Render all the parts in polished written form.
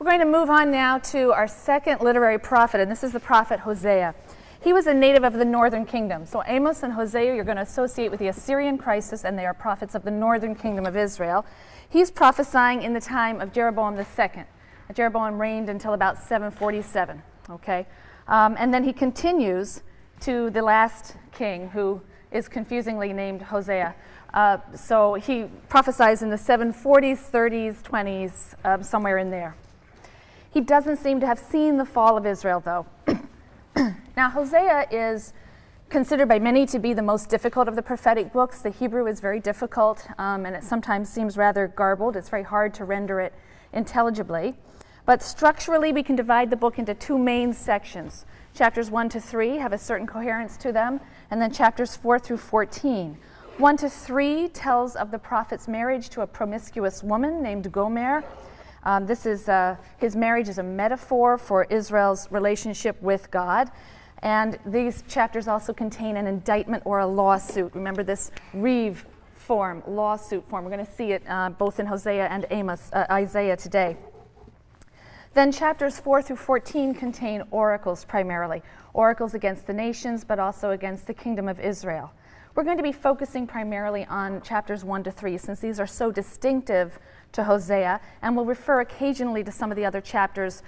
going to move on now to our second literary prophet, and this is the prophet Hosea. He was a native of the northern kingdom. So Amos and Hosea you're going to associate with the Assyrian crisis, and they are prophets of the northern kingdom of Israel. He's prophesying in the time of Jeroboam II. Jeroboam reigned until about 747, okay? And then he continues to the last king, who is confusingly named Hosea. So he prophesies in the 740s, 30s, 20s, somewhere in there. He doesn't seem to have seen the fall of Israel, though. Now, Hosea is considered by many to be the most difficult of the prophetic books. The Hebrew is very difficult, and it sometimes seems rather garbled. It's very hard to render it intelligibly. But structurally, we can divide the book into two main sections. Chapters 1 to 3 have a certain coherence to them, and then chapters 4 through 14. 1 to 3 tells of the prophet's marriage to a promiscuous woman named Gomer. His marriage is a metaphor for Israel's relationship with God. And these chapters also contain an indictment or a lawsuit. Remember this Reeve form, lawsuit form. We're going to see it both in Hosea and Isaiah today. Then chapters 4 through 14 contain oracles primarily. Oracles against the nations, but also against the kingdom of Israel. We're going to be focusing primarily on chapters 1 to 3, since these are so distinctive to Hosea, and we'll refer occasionally to some of the other chapters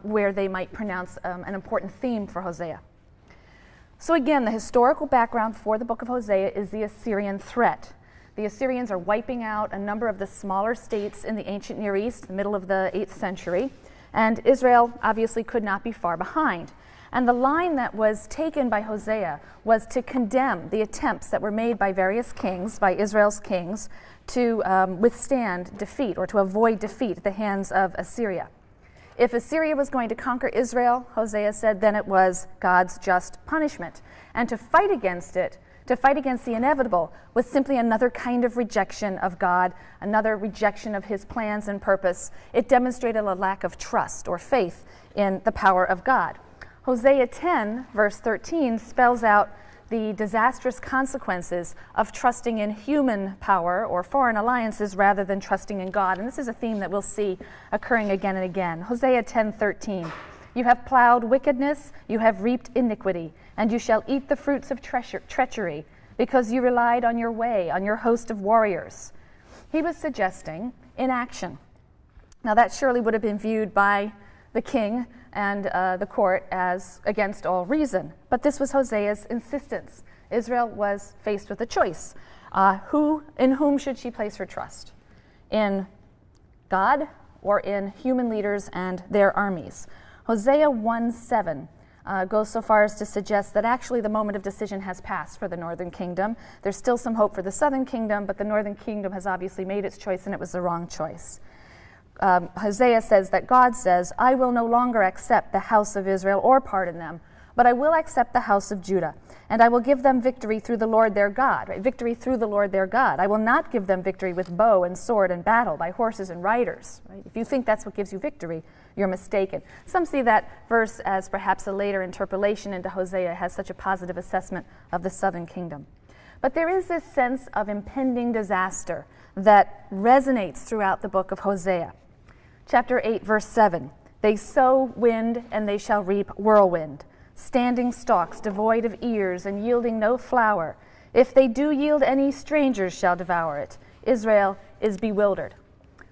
where they might pronounce an important theme for Hosea. So again, the historical background for the book of Hosea is the Assyrian threat. The Assyrians are wiping out a number of the smaller states in the ancient Near East, the middle of the 8th century, and Israel obviously could not be far behind. And the line that was taken by Hosea was to condemn the attempts that were made by various kings, by Israel's kings, to withstand defeat or to avoid defeat at the hands of Assyria. If Assyria was going to conquer Israel, Hosea said, then it was God's just punishment. And to fight against it, to fight against the inevitable, was simply another kind of rejection of God, another rejection of his plans and purpose. It demonstrated a lack of trust or faith in the power of God. Hosea 10, verse 13, spells out the disastrous consequences of trusting in human power or foreign alliances rather than trusting in God. And this is a theme that we'll see occurring again and again. Hosea 10:13. You have plowed wickedness, you have reaped iniquity, and you shall eat the fruits of treachery, because you relied on your way, on your host of warriors. He was suggesting inaction. Now that surely would have been viewed by the king and the court as against all reason. But this was Hosea's insistence. Israel was faced with a choice. In whom should she place her trust? In God or in human leaders and their armies? Hosea 1:7 goes so far as to suggest that actually the moment of decision has passed for the northern kingdom. There's still some hope for the southern kingdom, but the northern kingdom has obviously made its choice, and it was the wrong choice. Hosea says that God says, I will no longer accept the house of Israel or pardon them, but I will accept the house of Judah, and I will give them victory through the Lord their God. Right? Victory through the Lord their God. I will not give them victory with bow and sword and battle, by horses and riders. Right? If you think that's what gives you victory, you're mistaken. Some see that verse as perhaps a later interpolation into Hosea has such a positive assessment of the southern kingdom. But there is this sense of impending disaster that resonates throughout the book of Hosea. Chapter 8, verse 7, they sow wind and they shall reap whirlwind, standing stalks devoid of ears and yielding no flower. If they do yield any, strangers shall devour it. Israel is bewildered.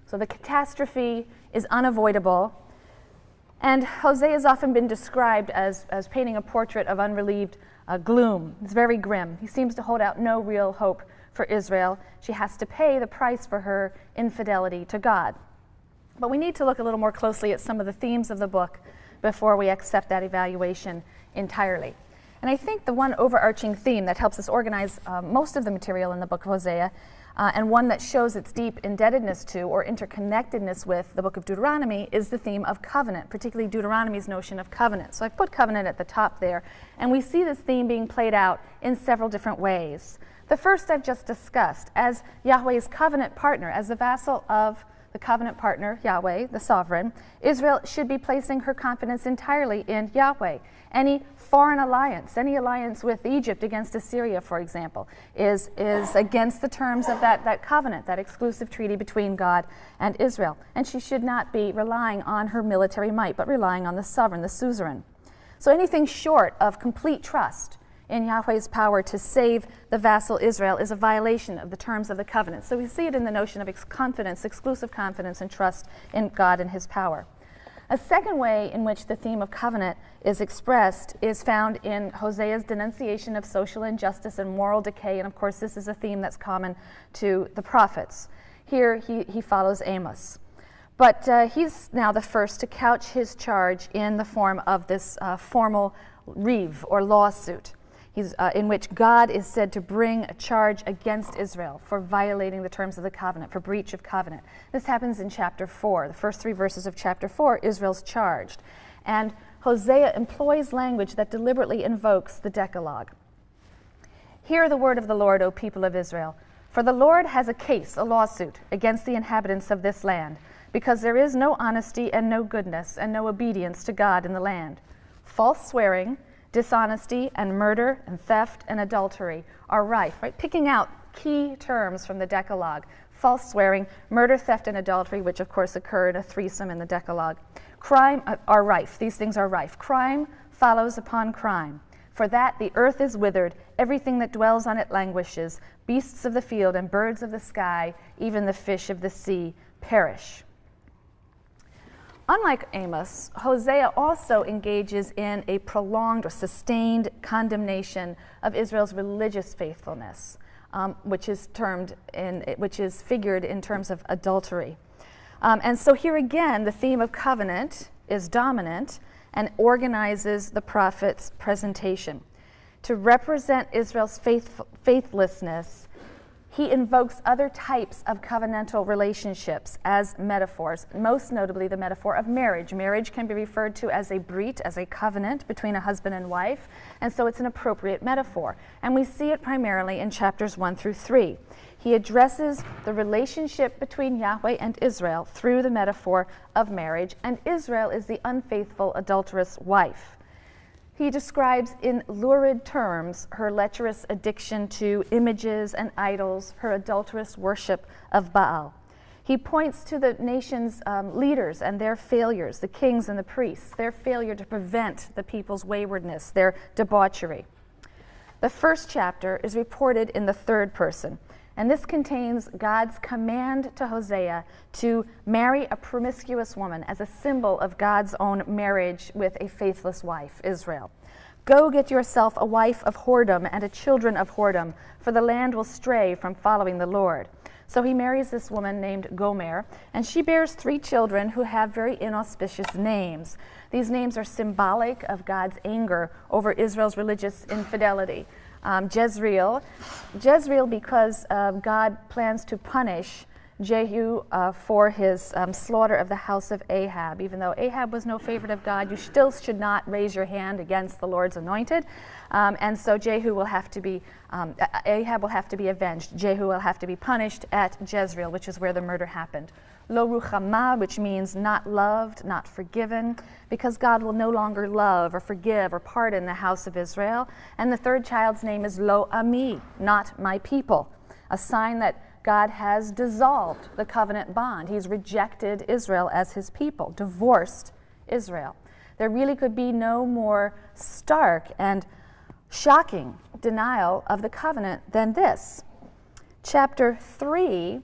So the catastrophe is unavoidable. And Hosea has often been described as painting a portrait of unrelieved gloom. It's very grim. He seems to hold out no real hope for Israel. She has to pay the price for her infidelity to God. But we need to look a little more closely at some of the themes of the book before we accept that evaluation entirely. And I think the one overarching theme that helps us organize most of the material in the book of Hosea, and one that shows its deep indebtedness to or interconnectedness with the book of Deuteronomy, is the theme of covenant, particularly Deuteronomy's notion of covenant. So I've put covenant at the top there, and we see this theme being played out in several different ways. The first I've just discussed, as Yahweh's covenant partner, as the vassal of the covenant partner, Yahweh, the sovereign, Israel should be placing her confidence entirely in Yahweh. Any foreign alliance, any alliance with Egypt against Assyria, for example, is against the terms of that covenant, that exclusive treaty between God and Israel. And she should not be relying on her military might, but relying on the sovereign, the suzerain. So anything short of complete trust in Yahweh's power to save the vassal Israel is a violation of the terms of the covenant. So we see it in the notion of confidence, exclusive confidence and trust in God and his power. A second way in which the theme of covenant is expressed is found in Hosea's denunciation of social injustice and moral decay, and of course this is a theme that's common to the prophets. Here he follows Amos. But he's now the first to couch his charge in the form of this formal reeve or lawsuit, in which God is said to bring a charge against Israel for violating the terms of the covenant, for breach of covenant. This happens in chapter 4. The first 3 verses of chapter 4, Israel's charged. And Hosea employs language that deliberately invokes the Decalogue. Hear the word of the Lord, O people of Israel. For the Lord has a case, a lawsuit, against the inhabitants of this land, because there is no honesty and no goodness and no obedience to God in the land. False swearing, dishonesty, and murder, and theft, and adultery are rife, right? Picking out key terms from the Decalogue. False swearing, murder, theft, and adultery, which of course occur in a threesome in the Decalogue. Crime are rife. These things are rife. Crime follows upon crime. For that the earth is withered, everything that dwells on it languishes. Beasts of the field and birds of the sky, even the fish of the sea, perish. Unlike Amos, Hosea also engages in a prolonged or sustained condemnation of Israel's religious faithfulness, which is figured in terms of adultery. And so here again, the theme of covenant is dominant and organizes the prophet's presentation. To represent Israel's faithlessness, he invokes other types of covenantal relationships as metaphors, most notably the metaphor of marriage. Marriage can be referred to as a brit, as a covenant between a husband and wife, and so it's an appropriate metaphor. And we see it primarily in chapters 1 through 3. He addresses the relationship between Yahweh and Israel through the metaphor of marriage, and Israel is the unfaithful, adulterous wife. He describes in lurid terms her lecherous addiction to images and idols, her adulterous worship of Baal. He points to the nation's leaders and their failures, the kings and the priests, their failure to prevent the people's waywardness, their debauchery. The first chapter is reported in the third person, and this contains God's command to Hosea to marry a promiscuous woman as a symbol of God's own marriage with a faithless wife, Israel. Go get yourself a wife of whoredom and a children of whoredom, for the land will stray from following the Lord. So he marries this woman named Gomer, and she bears 3 children who have very inauspicious names. These names are symbolic of God's anger over Israel's religious infidelity. Jezreel because God plans to punish Jehu for his slaughter of the house of Ahab. Even though Ahab was no favorite of God, you still should not raise your hand against the Lord's anointed. And so Ahab will have to be avenged. Jehu will have to be punished at Jezreel, which is where the murder happened. Lo ruchama, which means not loved, not forgiven, because God will no longer love or forgive or pardon the house of Israel. And the third child's name is Lo ami, not my people, a sign that God has dissolved the covenant bond. He's rejected Israel as his people, divorced Israel. There really could be no more stark and shocking denial of the covenant than this. Chapter 3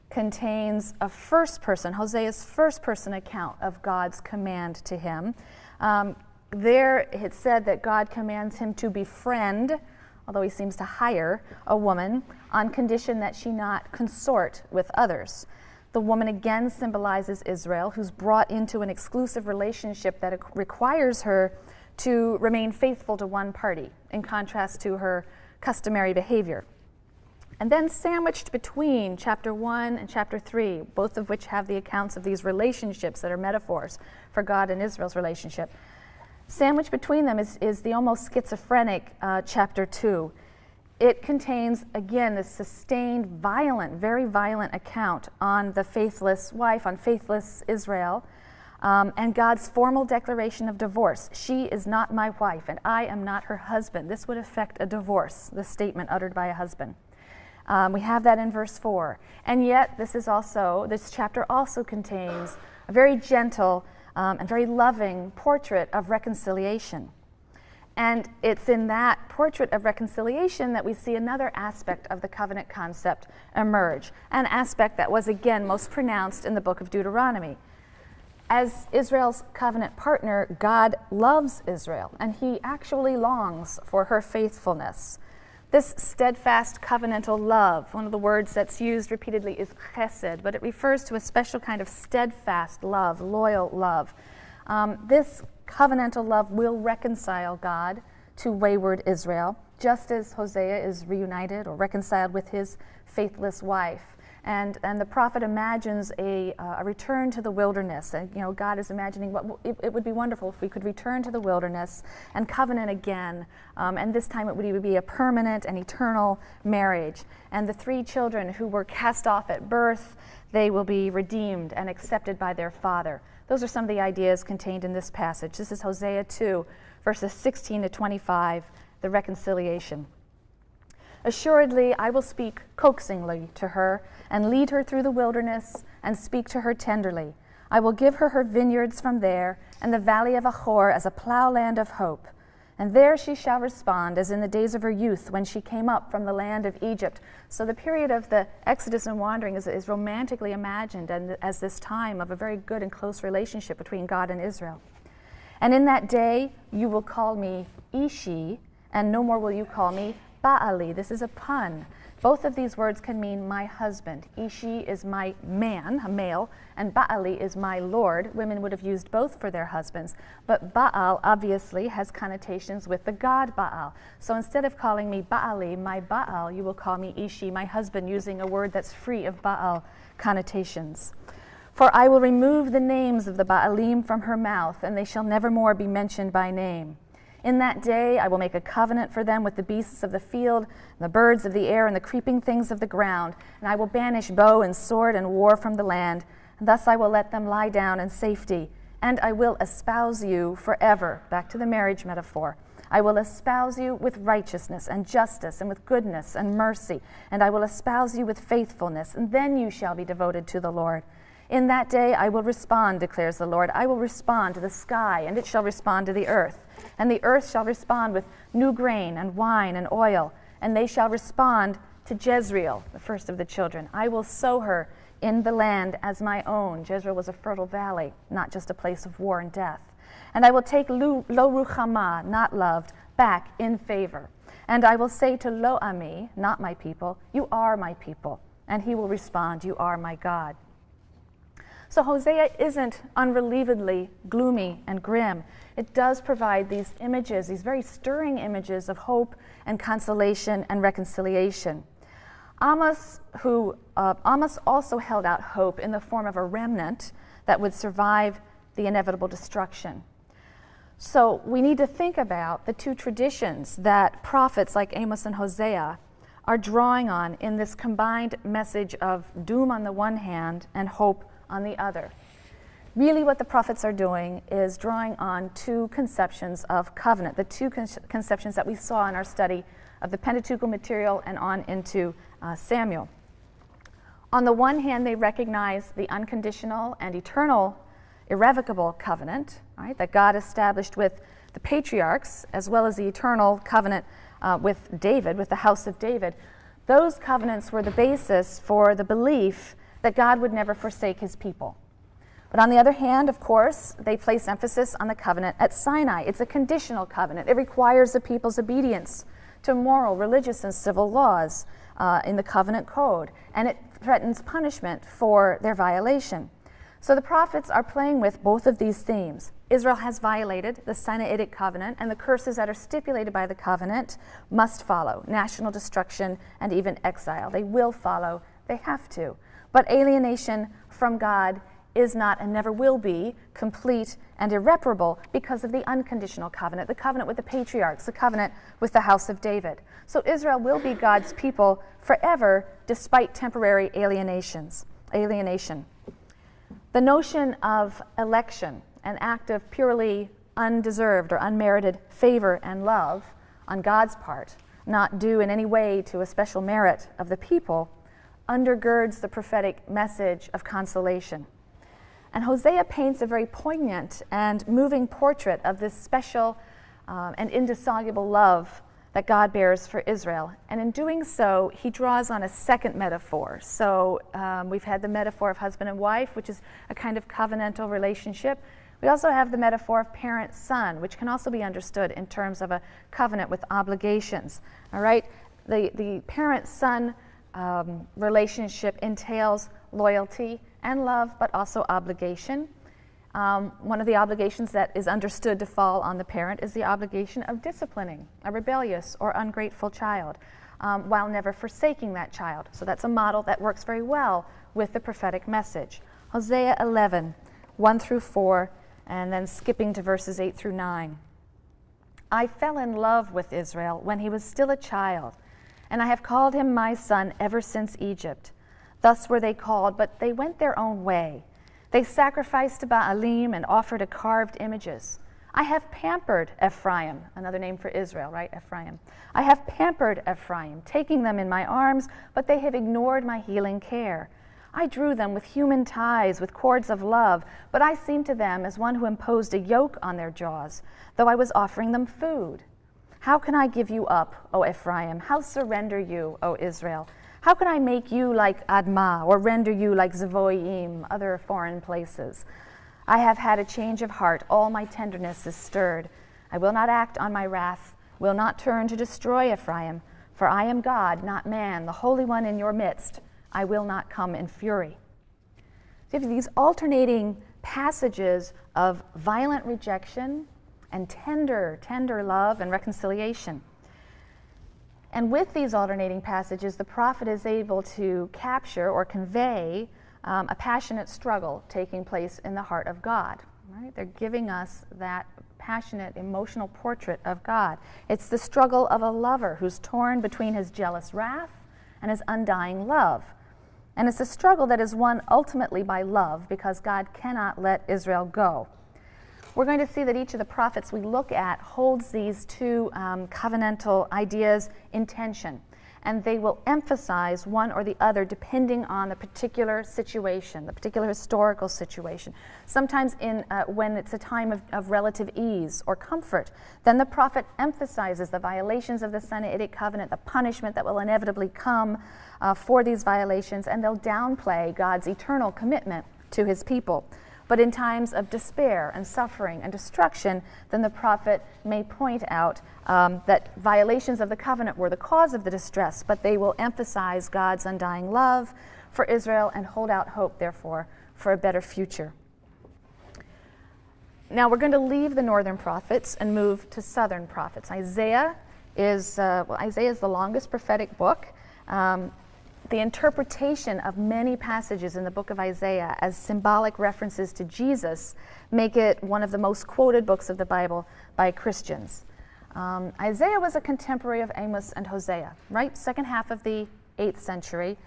contains a Hosea's first person account of God's command to him. There it said that God commands him to befriend, although he seems to hire, a woman on condition that she not consort with others. The woman again symbolizes Israel, who's brought into an exclusive relationship that requires her to remain faithful to one party, in contrast to her customary behavior. And then sandwiched between chapter 1 and chapter 3, both of which have the accounts of these relationships that are metaphors for God and Israel's relationship, sandwiched between them is the almost schizophrenic chapter 2. it contains, again, this sustained, violent, very violent account on the faithless wife, on faithless Israel, and God's formal declaration of divorce. She is not my wife, and I am not her husband. This would affect a divorce, the statement uttered by a husband. We have that in verse 4. And yet, this chapter also contains a very gentle and very loving portrait of reconciliation. And it's in that portrait of reconciliation that we see another aspect of the covenant concept emerge, an aspect that was, again, most pronounced in the book of Deuteronomy. As Israel's covenant partner, God loves Israel, and he actually longs for her faithfulness. This steadfast covenantal love, one of the words that's used repeatedly is chesed, but it refers to a special kind of steadfast love, loyal love. This covenantal love will reconcile God to wayward Israel, just as Hosea is reunited or reconciled with his faithless wife. And the prophet imagines a return to the wilderness. And, God is imagining it would be wonderful if we could return to the wilderness and covenant again. And this time it would be a permanent and eternal marriage. And the 3 children who were cast off at birth, they will be redeemed and accepted by their father. Those are some of the ideas contained in this passage. This is Hosea 2, verses 16 to 25, the reconciliation. Assuredly, I will speak coaxingly to her and lead her through the wilderness and speak to her tenderly. I will give her her vineyards from there and the valley of Achor as a plowland of hope. And there she shall respond as in the days of her youth when she came up from the land of Egypt. So the period of the Exodus and wandering is romantically imagined and as this time of a very good and close relationship between God and Israel. And in that day you will call me Ishi, and no more will you call me Baali. This is a pun. Both of these words can mean my husband. Ishi is my man, a male, and Baali is my lord. Women would have used both for their husbands. But Baal obviously has connotations with the god Baal. So instead of calling me Baali, my Baal, you will call me Ishi, my husband, using a word that's free of Baal connotations. For I will remove the names of the Baalim from her mouth, and they shall never more be mentioned by name. In that day I will make a covenant for them with the beasts of the field, and the birds of the air, and the creeping things of the ground, and I will banish bow and sword and war from the land, and thus I will let them lie down in safety, and I will espouse you forever. Back to the marriage metaphor. I will espouse you with righteousness and justice and with goodness and mercy, and I will espouse you with faithfulness, and then you shall be devoted to the Lord. In that day I will respond, declares the Lord. I will respond to the sky, and it shall respond to the earth. And the earth shall respond with new grain and wine and oil, and they shall respond to Jezreel, the first of the children. I will sow her in the land as my own. Jezreel was a fertile valley, not just a place of war and death. And I will take Lo Ruchama, not loved, back in favor. And I will say to Lo Ami, not my people, you are my people. And he will respond, you are my God. So Hosea isn't unrelievedly gloomy and grim. It does provide these images, these very stirring images of hope and consolation and reconciliation. Amos also held out hope in the form of a remnant that would survive the inevitable destruction. So we need to think about the 2 traditions that prophets like Amos and Hosea are drawing on in this combined message of doom on the one hand and hope on the other. Really what the prophets are doing is drawing on 2 conceptions of covenant, the 2 conceptions that we saw in our study of the Pentateuchal material and on into Samuel. On the one hand, they recognize the unconditional and eternal, irrevocable covenant, right, that God established with the patriarchs, as well as the eternal covenant with David, with the house of David. Those covenants were the basis for the belief that God would never forsake his people. But on the other hand, of course, they place emphasis on the covenant at Sinai. It's a conditional covenant. It requires the people's obedience to moral, religious, and civil laws in the covenant code, and it threatens punishment for their violation. So the prophets are playing with both of these themes. Israel has violated the Sinaitic covenant, and the curses that are stipulated by the covenant must follow: national destruction and even exile. They will follow. They have to. But alienation from God is not and never will be complete and irreparable because of the unconditional covenant, the covenant with the patriarchs, the covenant with the house of David. So Israel will be God's people forever despite temporary alienation. The notion of election, an act of purely undeserved or unmerited favor and love on God's part, not due in any way to a special merit of the people, undergirds the prophetic message of consolation. And Hosea paints a very poignant and moving portrait of this special and indissoluble love that God bears for Israel. And in doing so, he draws on a second metaphor. So we've had the metaphor of husband and wife, which is a kind of covenantal relationship. We also have the metaphor of parent-son, which can also be understood in terms of a covenant with obligations. All right? The parent-son relationship entails loyalty and love, but also obligation. One of the obligations that is understood to fall on the parent is the obligation of disciplining a rebellious or ungrateful child while never forsaking that child. So that's a model that works very well with the prophetic message. Hosea 11, 1 through 4, and then skipping to verses 8 through 9. I fell in love with Israel when he was still a child, and I have called him my son ever since Egypt. Thus were they called, but they went their own way. They sacrificed to Baalim and offered to carved images. I have pampered Ephraim, another name for Israel, right? Ephraim. I have pampered Ephraim, taking them in my arms, but they have ignored my healing care. I drew them with human ties, with cords of love, but I seemed to them as one who imposed a yoke on their jaws, though I was offering them food. How can I give you up, O Ephraim? How surrender you, O Israel? How can I make you like Admah, or render you like Zeboim, other foreign places? I have had a change of heart. All my tenderness is stirred. I will not act on my wrath, will not turn to destroy Ephraim, for I am God, not man, the Holy One in your midst. I will not come in fury. So you have these alternating passages of violent rejection and tender love and reconciliation. And with these alternating passages, the prophet is able to capture or convey a passionate struggle taking place in the heart of God. Right? They're giving us that passionate, emotional portrait of God. It's the struggle of a lover who's torn between his jealous wrath and his undying love. And it's a struggle that is won ultimately by love, because God cannot let Israel go. We're going to see that each of the prophets we look at holds these two covenantal ideas in tension, and they will emphasize one or the other depending on the particular situation, the particular historical situation. Sometimes when it's a time of relative ease or comfort, then the prophet emphasizes the violations of the Sinaitic covenant, the punishment that will inevitably come for these violations, and they'll downplay God's eternal commitment to his people. But in times of despair and suffering and destruction, then the prophet may point out that violations of the covenant were the cause of the distress, but they will emphasize God's undying love for Israel and hold out hope, therefore, for a better future. Now we're going to leave the northern prophets and move to southern prophets. Isaiah is the longest prophetic book. The interpretation of many passages in the book of Isaiah as symbolic references to Jesus make it one of the most quoted books of the Bible by Christians. Isaiah was a contemporary of Amos and Hosea, right? Second half of the 8th century.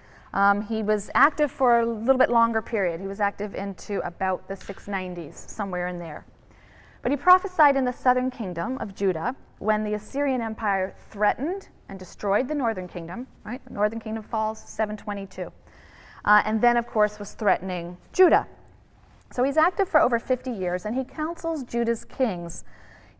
He was active for a little bit longer period. He was active into about the 690s, somewhere in there. But he prophesied in the southern kingdom of Judah when the Assyrian Empire threatened and destroyed the northern kingdom, right? The northern kingdom falls 722. And then, of course, was threatening Judah. So he's active for over 50 years, and he counsels Judah's kings.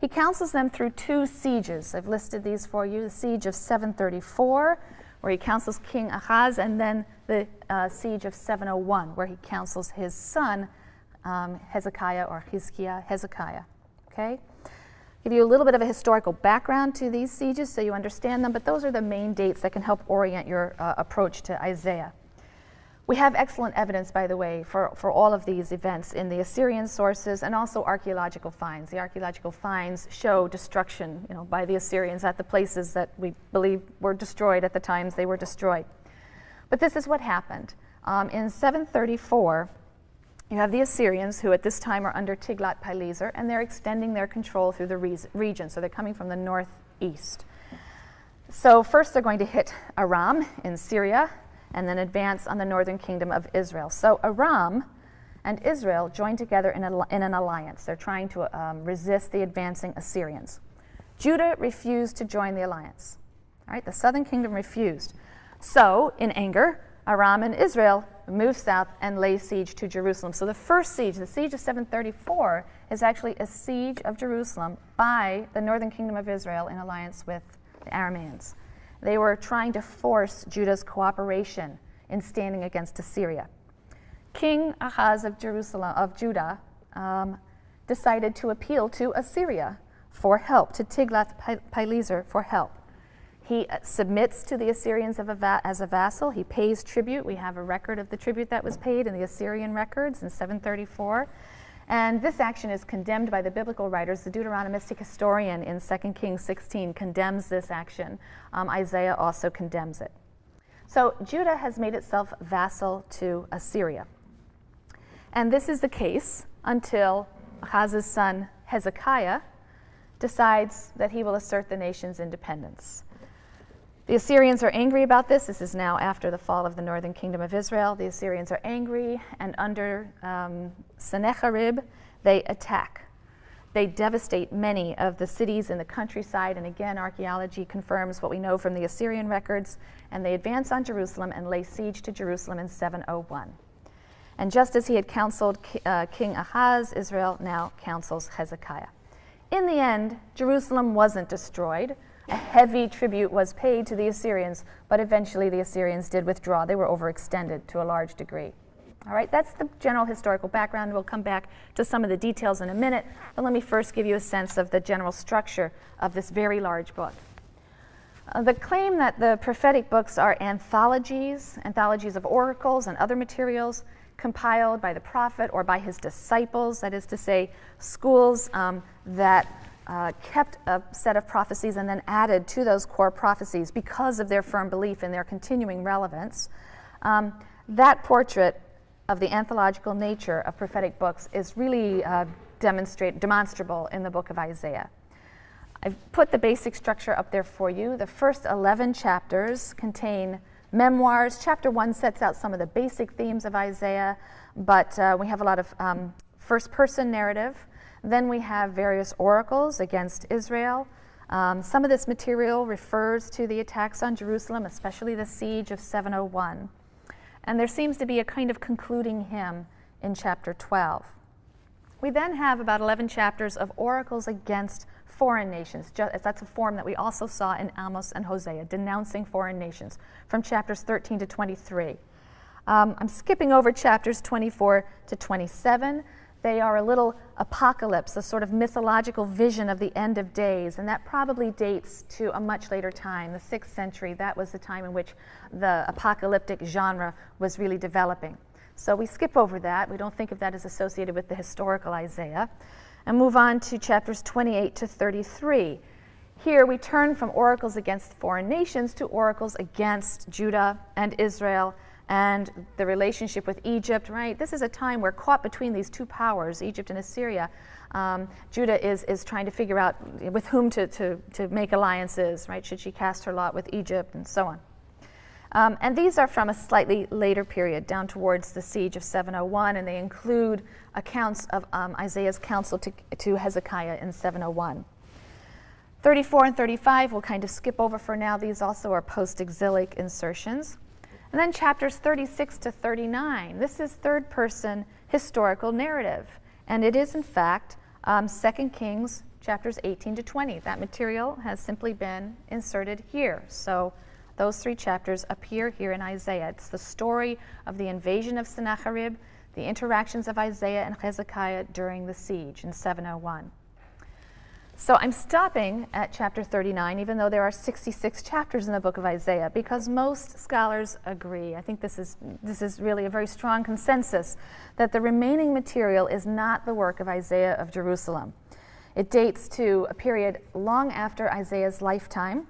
He counsels them through 2 sieges. I've listed these for you. The siege of 734, where he counsels King Ahaz, and then the siege of 701, where he counsels his son, Hezekiah, or Hezekiah. Okay? Give you a little bit of a historical background to these sieges so you understand them, but those are the main dates that can help orient your approach to Isaiah. We have excellent evidence, by the way, for all of these events in the Assyrian sources and also archaeological finds. The archaeological finds show destruction, by the Assyrians at the places that we believe were destroyed at the times they were destroyed. But this is what happened. In 734, You have the Assyrians, who at this time are under Tiglath-Pileser, and they're extending their control through the region. So they're coming from the northeast. So first they're going to hit Aram in Syria, and then advance on the northern kingdom of Israel. So Aram and Israel join together in an alliance. They're trying to resist the advancing Assyrians. Judah refused to join the alliance. All right, the southern kingdom refused. So, in anger, Aram and Israel move south and lay siege to Jerusalem. So the first siege, the siege of 734, is actually a siege of Jerusalem by the northern kingdom of Israel in alliance with the Arameans. They were trying to force Judah's cooperation in standing against Assyria. King Ahaz of Judah, decided to appeal to Assyria for help, to Tiglath-Pileser for help. He submits to the Assyrians as a vassal. He pays tribute. We have a record of the tribute that was paid in the Assyrian records in 734. And this action is condemned by the biblical writers. The Deuteronomistic historian in 2 Kings 16 condemns this action. Isaiah also condemns it. So Judah has made itself vassal to Assyria. And this is the case until Ahaz's son Hezekiah decides that he will assert the nation's independence. The Assyrians are angry about this. This is now after the fall of the northern kingdom of Israel. The Assyrians are angry, and under Sennacherib, they attack. They devastate many of the cities in the countryside, and again, archaeology confirms what we know from the Assyrian records, and they advance on Jerusalem and lay siege to Jerusalem in 701. And just as he had counseled King Ahaz, Israel now counsels Hezekiah. In the end, Jerusalem wasn't destroyed. A heavy tribute was paid to the Assyrians, but eventually the Assyrians did withdraw. They were overextended to a large degree. All right, that's the general historical background. We'll come back to some of the details in a minute, but let me first give you a sense of the general structure of this very large book. The claim that the prophetic books are anthologies of oracles and other materials compiled by the prophet or by his disciples, that is to say, schools that kept a set of prophecies and then added to those core prophecies because of their firm belief in their continuing relevance. That portrait of the anthological nature of prophetic books is really demonstrable in the book of Isaiah. I've put the basic structure up there for you. The first 11 chapters contain memoirs. Chapter 1 sets out some of the basic themes of Isaiah, but we have a lot of first-person narrative. Then we have various oracles against Israel. Some of this material refers to the attacks on Jerusalem, especially the siege of 701. And there seems to be a kind of concluding hymn in chapter 12. We then have about 11 chapters of oracles against foreign nations. That's a form that we also saw in Amos and Hosea, denouncing foreign nations, from chapters 13 to 23. I'm skipping over chapters 24 to 27. They are a little apocalypse, a sort of mythological vision of the end of days, and that probably dates to a much later time, the 6th century. That was the time in which the apocalyptic genre was really developing. So we skip over that. We don't think of that as associated with the historical Isaiah, and move on to chapters 28 to 33. Here we turn from oracles against foreign nations to oracles against Judah and Israel and the relationship with Egypt, right? This is a time where, caught between these two powers, Egypt and Assyria, Judah is trying to figure out with whom to make alliances, right? Should she cast her lot with Egypt, and so on. And these are from a slightly later period, down towards the siege of 701, and they include accounts of Isaiah's counsel to Hezekiah in 701. 34 and 35 we'll kind of skip over for now. These also are post-exilic insertions. And then chapters 36 to 39. This is third-person historical narrative, and it is, in fact, 2 Kings chapters 18 to 20. That material has simply been inserted here. So those 3 chapters appear here in Isaiah. It's the story of the invasion of Sennacherib, the interactions of Isaiah and Hezekiah during the siege in 701. So I'm stopping at chapter 39, even though there are 66 chapters in the book of Isaiah, because most scholars agree. I think this is really a very strong consensus that the remaining material is not the work of Isaiah of Jerusalem. It dates to a period long after Isaiah's lifetime.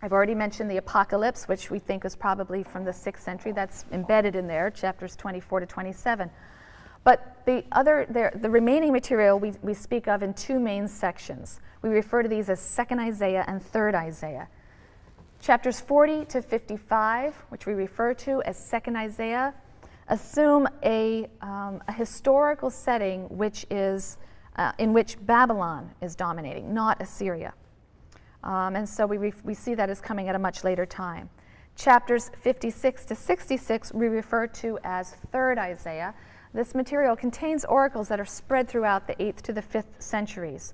I've already mentioned the apocalypse, which we think is probably from the 6th century. That's embedded in there, chapters 24 to 27. But the remaining material we speak of in two main sections. We refer to these as 2nd Isaiah and 3rd Isaiah. Chapters 40 to 55, which we refer to as 2nd Isaiah, assume a historical setting which is, in which Babylon is dominating, not Assyria. And so we see that as coming at a much later time. Chapters 56 to 66 we refer to as 3rd Isaiah. This material contains oracles that are spread throughout the 8th to the 5th centuries.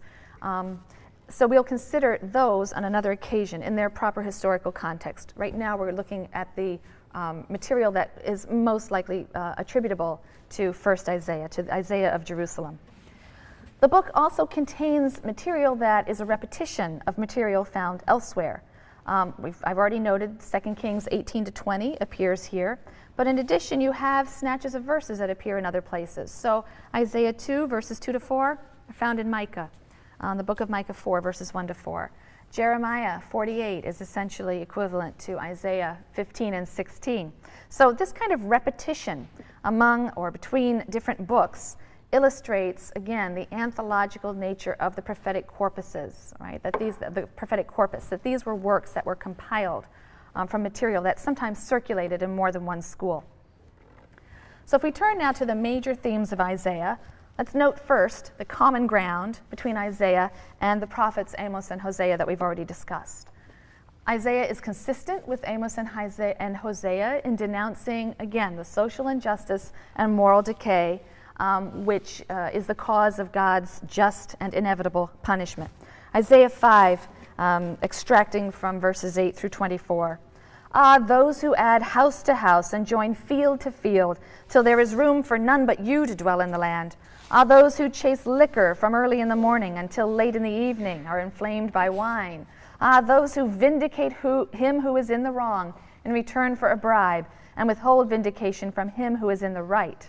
So we'll consider those on another occasion in their proper historical context. Right now we're looking at the material that is most likely attributable to 1st Isaiah, to Isaiah of Jerusalem. The book also contains material that is a repetition of material found elsewhere. I've already noted 2 Kings 18 to 20 appears here, but in addition you have snatches of verses that appear in other places. So Isaiah 2 verses 2 to 4 are found in Micah, the book of Micah 4 verses 1 to 4. Jeremiah 48 is essentially equivalent to Isaiah 15 and 16. So this kind of repetition among or between different books illustrates, again, the anthological nature of the prophetic corpuses, right? The prophetic corpus, that these were works that were compiled from material that sometimes circulated in more than one school. So if we turn now to the major themes of Isaiah, let's note first the common ground between Isaiah and the prophets Amos and Hosea that we've already discussed. Isaiah is consistent with Amos and Hosea in denouncing, again, the social injustice and moral decay which is the cause of God's just and inevitable punishment. Isaiah 5, extracting from verses 8 through 24. Ah, those who add house to house and join field to field, till there is room for none but you to dwell in the land. Ah, those who chase liquor from early in the morning until late in the evening are inflamed by wine. Ah, those who vindicate him who is in the wrong in return for a bribe, and withhold vindication from him who is in the right.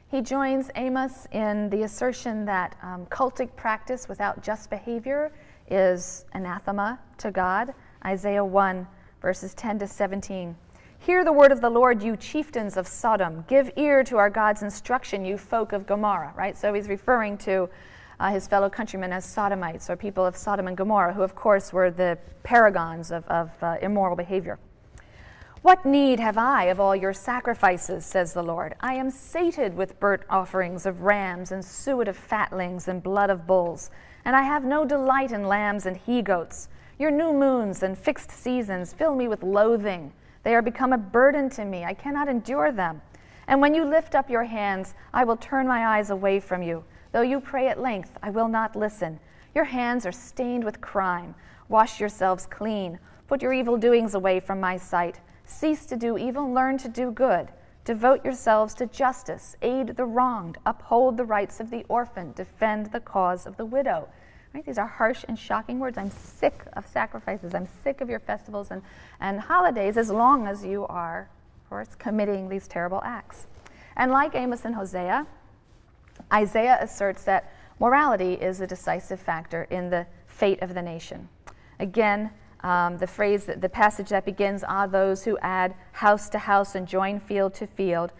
He joins Amos in the assertion that cultic practice without just behavior is anathema to God. Isaiah 1, verses 10 to 17. Hear the word of the Lord, you chieftains of Sodom. Give ear to our God's instruction, you folk of Gomorrah. Right? So he's referring to his fellow countrymen as Sodomites, or people of Sodom and Gomorrah, who of course were the paragons of immoral behavior. What need have I of all your sacrifices, says the Lord? I am sated with burnt offerings of rams and suet of fatlings and blood of bulls, and I have no delight in lambs and he-goats. Your new moons and fixed seasons fill me with loathing. They are become a burden to me. I cannot endure them. And when you lift up your hands, I will turn my eyes away from you. Though you pray at length, I will not listen. Your hands are stained with crime. Wash yourselves clean. Put your evil doings away from my sight. Cease to do evil, learn to do good. Devote yourselves to justice, aid the wronged, uphold the rights of the orphan, defend the cause of the widow. Right? These are harsh and shocking words. I'm sick of sacrifices. I'm sick of your festivals and holidays, as long as you are, of course, committing these terrible acts. And like Amos and Hosea, Isaiah asserts that morality is a decisive factor in the fate of the nation. Again, the passage that begins, ah, those who add house to house and join field to field.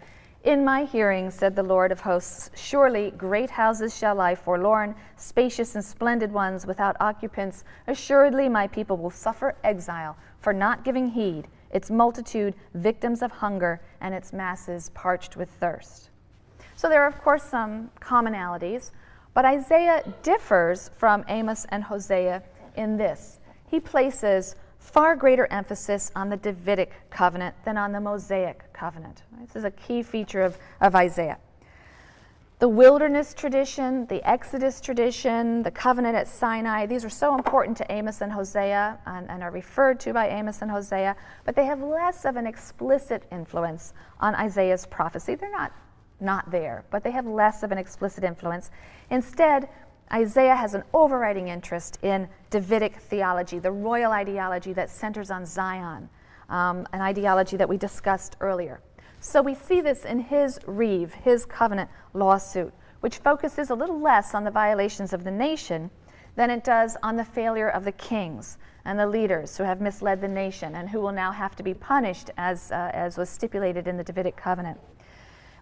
In my hearing, said the Lord of hosts, surely great houses shall lie forlorn, spacious and splendid ones without occupants. Assuredly my people will suffer exile for not giving heed, its multitude victims of hunger, and its masses parched with thirst. So there are, of course, some commonalities, but Isaiah differs from Amos and Hosea in this. He places far greater emphasis on the Davidic Covenant than on the Mosaic Covenant. This is a key feature of Isaiah. The wilderness tradition, the Exodus tradition, the covenant at Sinai, these are so important to Amos and Hosea and are referred to by Amos and Hosea, but they have less of an explicit influence on Isaiah's prophecy. They're not there, but they have less of an explicit influence. Instead, Isaiah has an overriding interest in Davidic theology, the royal ideology that centers on Zion, an ideology that we discussed earlier. So we see this in his reeve, his covenant lawsuit, which focuses a little less on the violations of the nation than it does on the failure of the kings and the leaders who have misled the nation and who will now have to be punished as was stipulated in the Davidic Covenant.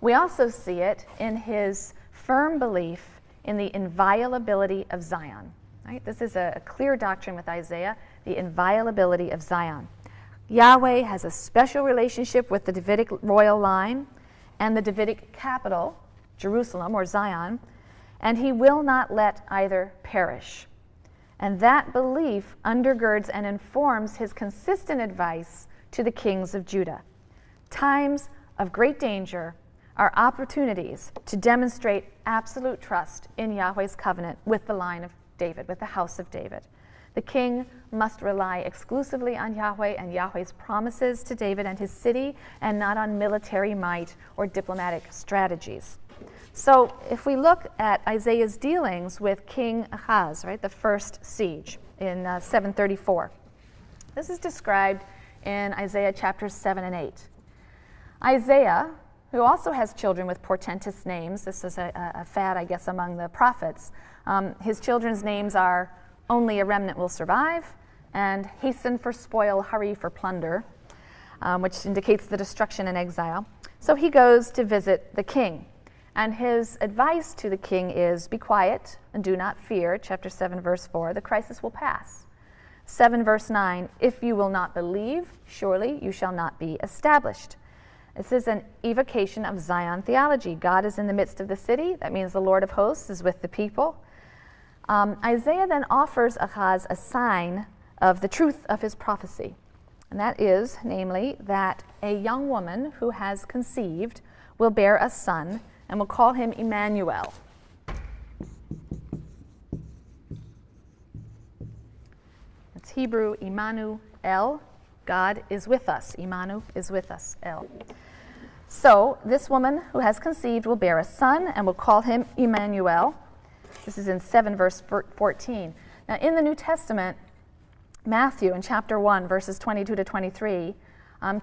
We also see it in his firm belief in the inviolability of Zion. Right? This is a clear doctrine with Isaiah, the inviolability of Zion. Yahweh has a special relationship with the Davidic royal line and the Davidic capital, Jerusalem or Zion, and he will not let either perish. And that belief undergirds and informs his consistent advice to the kings of Judah. Times of great danger are opportunities to demonstrate absolute trust in Yahweh's covenant with the line of David, with the house of David. The king must rely exclusively on Yahweh and Yahweh's promises to David and his city, and not on military might or diplomatic strategies. So if we look at Isaiah's dealings with King Ahaz, right, the first siege in 734, this is described in Isaiah chapters 7 and 8. Isaiah, who also has children with portentous names, this is a fad, I guess, among the prophets, his children's names are Only a Remnant Will Survive and Hasten for Spoil, Hurry for Plunder, which indicates the destruction and exile. So he goes to visit the king. And his advice to the king is, be quiet and do not fear, chapter 7, verse 4, the crisis will pass. 7, verse 9, if you will not believe, surely you shall not be established. This is an evocation of Zion theology. God is in the midst of the city. That means the Lord of hosts is with the people. Isaiah then offers Ahaz a sign of the truth of his prophecy. And that is, namely, that a young woman who has conceived will bear a son and will call him Emmanuel. It's Hebrew, Immanuel. God is with us. Immanu is with us, El. So this woman who has conceived will bear a son and will call him Emmanuel. This is in 7, verse 14. Now in the New Testament, Matthew in chapter 1, verses 22 to 23,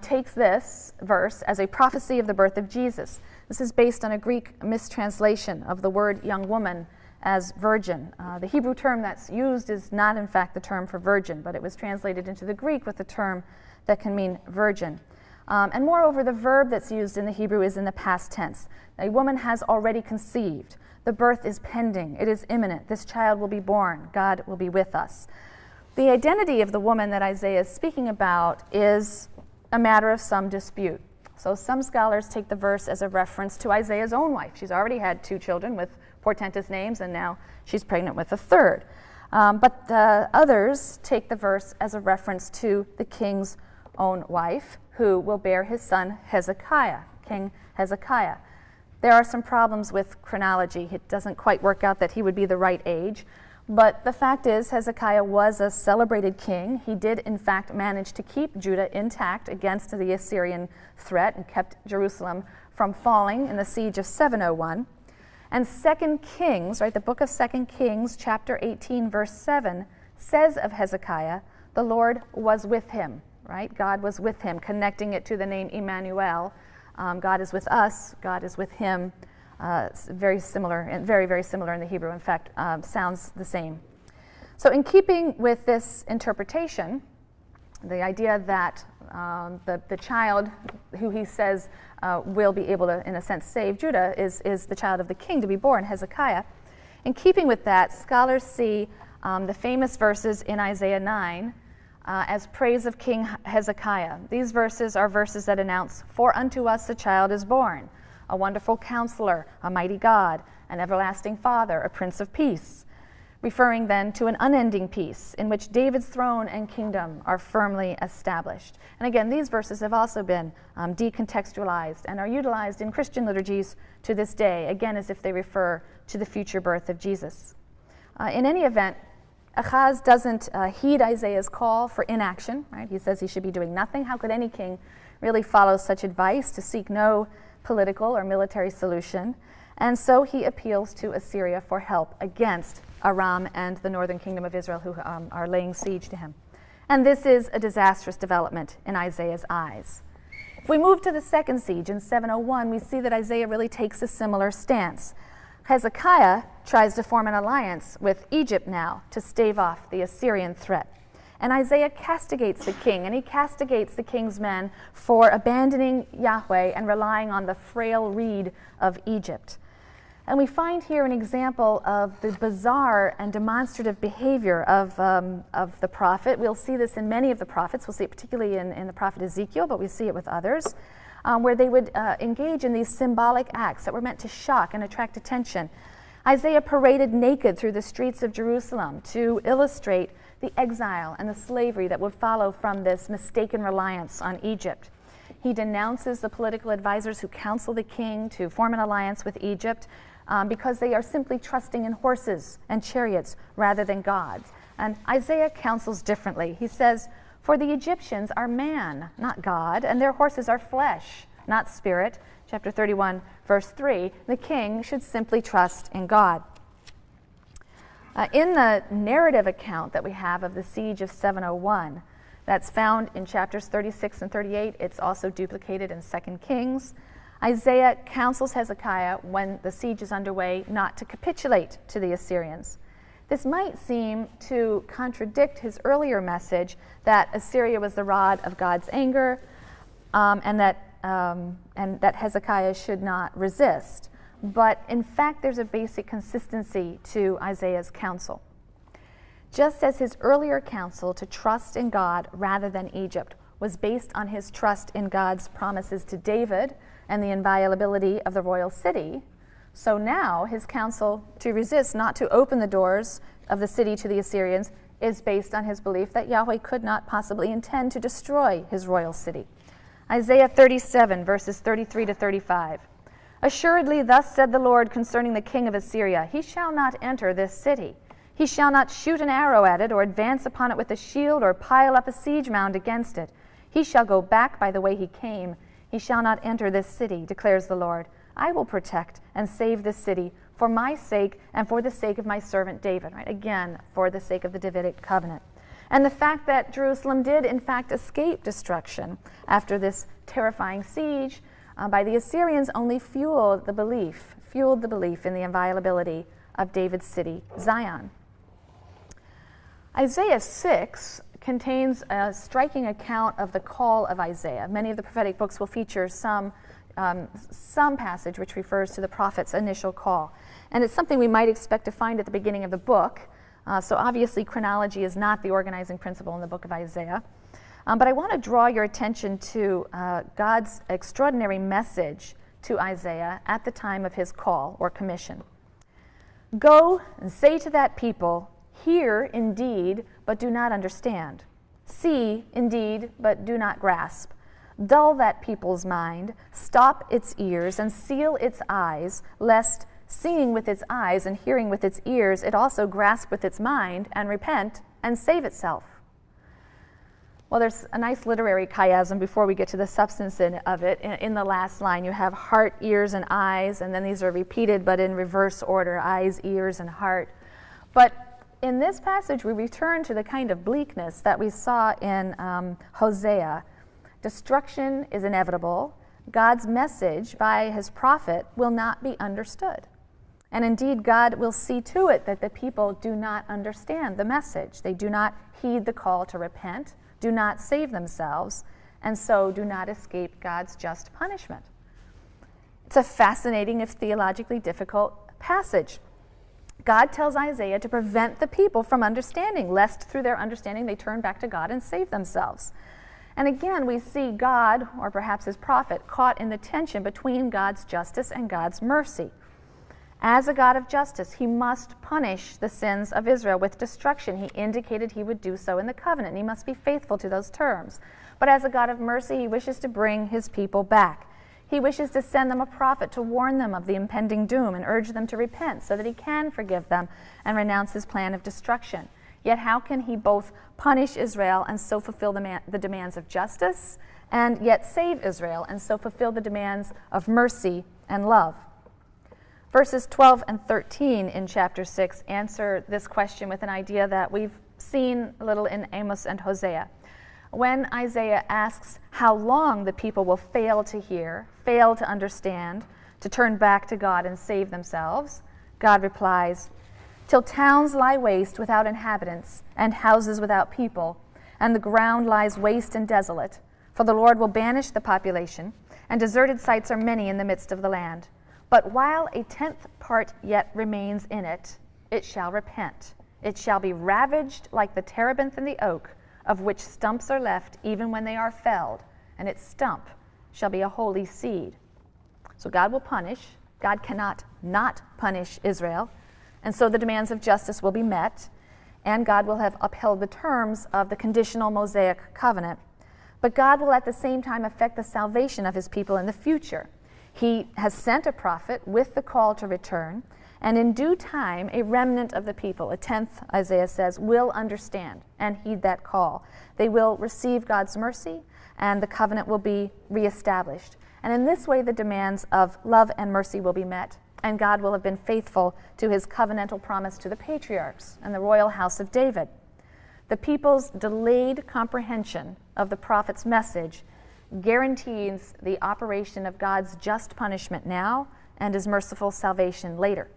takes this verse as a prophecy of the birth of Jesus. This is based on a Greek mistranslation of the word young woman as virgin. The Hebrew term that's used is not in fact the term for virgin, but it was translated into the Greek with the term that can mean virgin. And moreover, the verb that's used in the Hebrew is in the past tense. A woman has already conceived. The birth is pending. It is imminent. This child will be born. God will be with us. The identity of the woman that Isaiah is speaking about is a matter of some dispute. So some scholars take the verse as a reference to Isaiah's own wife. She's already had 2 children with portentous names, and now she's pregnant with a third. But others take the verse as a reference to the king's own wife, who will bear his son Hezekiah, King Hezekiah. There are some problems with chronology. It doesn't quite work out that he would be the right age. But the fact is, Hezekiah was a celebrated king. He did, in fact, manage to keep Judah intact against the Assyrian threat and kept Jerusalem from falling in the siege of 701. And 2 Kings, right, the book of 2 Kings, chapter 18, verse 7, says of Hezekiah, the Lord was with him, right? God was with him, connecting it to the name Emmanuel. God is with us, God is with him. Very similar, and very, very similar in the Hebrew. In fact, sounds the same. So in keeping with this interpretation, the idea that the child who he says will be able to, in a sense, save Judah is the child of the king to be born, Hezekiah. In keeping with that, scholars see the famous verses in Isaiah 9 as praise of King Hezekiah. These verses are verses that announce, "For unto us a child is born, a wonderful counselor, a mighty God, an everlasting Father, a Prince of Peace," referring then to an unending peace in which David's throne and kingdom are firmly established. And again, these verses have also been decontextualized and are utilized in Christian liturgies to this day, again as if they refer to the future birth of Jesus. In any event, Ahaz doesn't heed Isaiah's call for inaction, right? He says he should be doing nothing. How could any king really follow such advice to seek no political or military solution? And so he appeals to Assyria for help against Aram and the northern kingdom of Israel, who are laying siege to him. And this is a disastrous development in Isaiah's eyes. If we move to the second siege in 701, we see that Isaiah really takes a similar stance. Hezekiah tries to form an alliance with Egypt now to stave off the Assyrian threat. And Isaiah castigates the king, and he castigates the king's men for abandoning Yahweh and relying on the frail reed of Egypt. And we find here an example of the bizarre and demonstrative behavior of the prophet. We'll see this in many of the prophets. We'll see it particularly in the prophet Ezekiel, but we see it with others, where they would engage in these symbolic acts that were meant to shock and attract attention. Isaiah paraded naked through the streets of Jerusalem to illustrate the exile and the slavery that would follow from this mistaken reliance on Egypt. He denounces the political advisors who counsel the king to form an alliance with Egypt, because they are simply trusting in horses and chariots rather than God. And Isaiah counsels differently. He says, "For the Egyptians are man, not God, and their horses are flesh, not spirit." Chapter 31, verse 3, the king should simply trust in God. In the narrative account that we have of the siege of 701, that's found in chapters 36 and 38, it's also duplicated in 2 Kings, Isaiah counsels Hezekiah when the siege is underway not to capitulate to the Assyrians. This might seem to contradict his earlier message that Assyria was the rod of God's anger, and that Hezekiah should not resist. But in fact, there's a basic consistency to Isaiah's counsel. Just as his earlier counsel to trust in God rather than Egypt was based on his trust in God's promises to David and the inviolability of the royal city, so now his counsel to resist, not to open the doors of the city to the Assyrians, is based on his belief that Yahweh could not possibly intend to destroy his royal city. Isaiah 37, verses 33 to 35. "Assuredly, thus said the Lord concerning the king of Assyria, he shall not enter this city. He shall not shoot an arrow at it, or advance upon it with a shield, or pile up a siege mound against it. He shall go back by the way he came. He shall not enter this city, declares the Lord. I will protect and save this city for my sake and for the sake of my servant David." Right? Again, for the sake of the Davidic Covenant. And the fact that Jerusalem did, in fact, escape destruction after this terrifying siege by the Assyrians only fueled the belief in the inviolability of David's city, Zion. Isaiah 6 contains a striking account of the call of Isaiah. Many of the prophetic books will feature some passage which refers to the prophet's initial call. And it's something we might expect to find at the beginning of the book. So obviously chronology is not the organizing principle in the book of Isaiah. But I want to draw your attention to God's extraordinary message to Isaiah at the time of his call or commission. "Go and say to that people, hear indeed, but do not understand. See indeed, but do not grasp. Dull that people's mind, stop its ears, and seal its eyes, lest seeing with its eyes and hearing with its ears, it also grasp with its mind and repent and save itself." Well, there's a nice literary chiasm before we get to the substance of it. In the last line, you have heart, ears, and eyes, and then these are repeated, but in reverse order, eyes, ears, and heart. But in this passage, we return to the kind of bleakness that we saw in Hosea. Destruction is inevitable. God's message by his prophet will not be understood. And indeed, God will see to it that the people do not understand the message. They do not heed the call to repent, do not save themselves, and so do not escape God's just punishment. It's a fascinating, if theologically difficult, passage. God tells Isaiah to prevent the people from understanding, lest through their understanding they turn back to God and save themselves. And again, we see God, or perhaps his prophet, caught in the tension between God's justice and God's mercy. As a God of justice, he must punish the sins of Israel with destruction. He indicated he would do so in the covenant, and he must be faithful to those terms. But as a God of mercy, he wishes to bring his people back. He wishes to send them a prophet to warn them of the impending doom and urge them to repent so that he can forgive them and renounce his plan of destruction. Yet how can he both punish Israel and so fulfill the demands of justice, and yet save Israel and so fulfill the demands of mercy and love? Verses 12 and 13 in chapter 6 answer this question with an idea that we've seen a little in Amos and Hosea. When Isaiah asks how long the people will fail to hear, fail to understand, to turn back to God and save themselves, God replies, "Till towns lie waste without inhabitants and houses without people, and the ground lies waste and desolate. For the Lord will banish the population, and deserted sites are many in the midst of the land. But while a 10th part yet remains in it, it shall repent. It shall be ravaged like the terebinth and the oak, of which stumps are left even when they are felled, and its stump shall be a holy seed. So God will punish. God cannot not punish Israel. And so the demands of justice will be met, and God will have upheld the terms of the conditional Mosaic covenant. But God will at the same time effect the salvation of his people in the future. He has sent a prophet with the call to return, and in due time a remnant of the people, a 10th, Isaiah says, will understand and heed that call. They will receive God's mercy, and the covenant will be reestablished. And in this way the demands of love and mercy will be met, and God will have been faithful to his covenantal promise to the patriarchs and the royal house of David. The people's delayed comprehension of the prophet's message guarantees the operation of God's just punishment now and his merciful salvation later.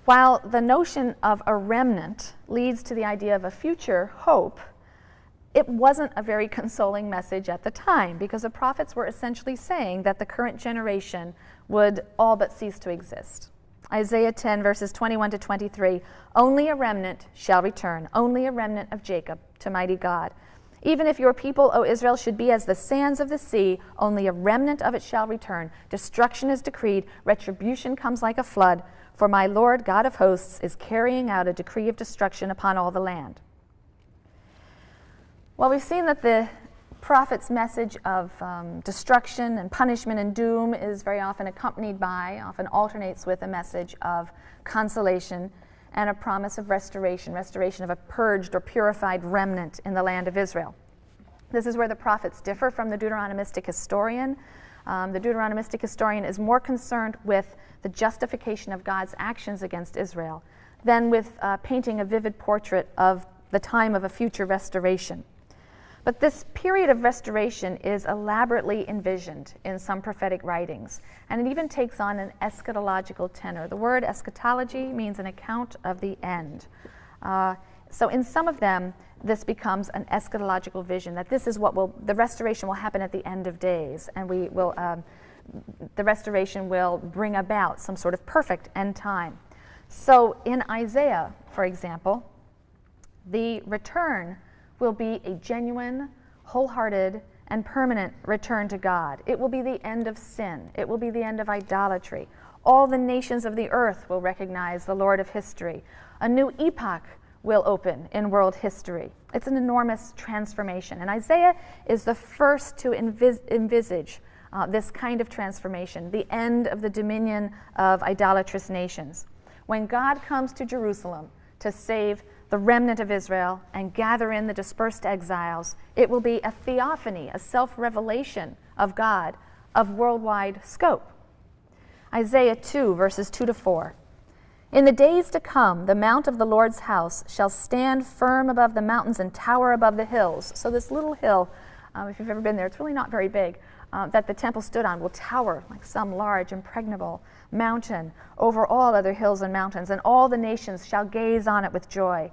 While the notion of a remnant leads to the idea of a future hope, it wasn't a very consoling message at the time, because the prophets were essentially saying that the current generation would all but cease to exist. Isaiah 10, verses 21 to 23, only a remnant shall return, only a remnant of Jacob to mighty God. Even if your people, O Israel, should be as the sands of the sea, only a remnant of it shall return. Destruction is decreed, retribution comes like a flood, for my Lord God of hosts is carrying out a decree of destruction upon all the land. Well, we've seen that the prophet's message of destruction and punishment and doom is very often accompanied by, often alternates with a message of consolation and a promise of restoration of a purged or purified remnant in the land of Israel. This is where the prophets differ from the Deuteronomistic historian. The Deuteronomistic historian is more concerned with the justification of God's actions against Israel than with painting a vivid portrait of the time of a future restoration. But this period of restoration is elaborately envisioned in some prophetic writings, and it even takes on an eschatological tenor. The word eschatology means an account of the end. So in some of them, this becomes an eschatological vision, that this is what the restoration will happen at the end of days, and the restoration will bring about some sort of perfect end time. So in Isaiah, for example, the return will be a genuine, wholehearted, and permanent return to God. It will be the end of sin. It will be the end of idolatry. All the nations of the earth will recognize the Lord of history. A new epoch will open in world history. It's an enormous transformation. And Isaiah is the first to envisage this kind of transformation, the end of the dominion of idolatrous nations. When God comes to Jerusalem to save the remnant of Israel and gather in the dispersed exiles, it will be a theophany, a self-revelation of God of worldwide scope. Isaiah 2, verses 2 to 4. In the days to come, the mount of the Lord's house shall stand firm above the mountains and tower above the hills. So this little hill, if you've ever been there, it's really not very big, that the temple stood on will tower like some large, impregnable mountain over all other hills and mountains, and all the nations shall gaze on it with joy.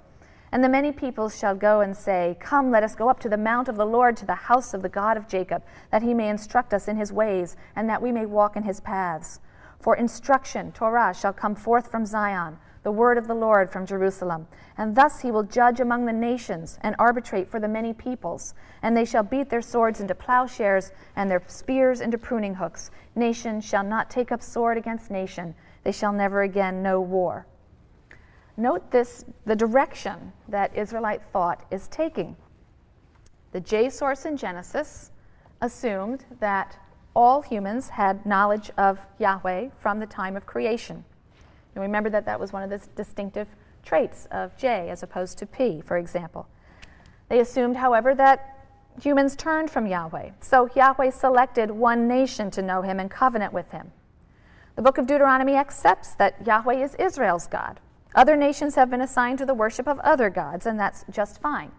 And the many peoples shall go and say, come, let us go up to the mount of the Lord, to the house of the God of Jacob, that he may instruct us in his ways, and that we may walk in his paths. For instruction, Torah, shall come forth from Zion, the word of the Lord from Jerusalem. And thus he will judge among the nations and arbitrate for the many peoples. And they shall beat their swords into plowshares and their spears into pruning hooks. Nation shall not take up sword against nation. They shall never again know war. Note this, the direction that Israelite thought is taking. The J source in Genesis assumed that all humans had knowledge of Yahweh from the time of creation. And remember that that was one of the distinctive traits of J as opposed to P, for example. They assumed, however, that humans turned from Yahweh. So Yahweh selected one nation to know him and covenant with him. The book of Deuteronomy accepts that Yahweh is Israel's God. Other nations have been assigned to the worship of other gods, and that's just fine.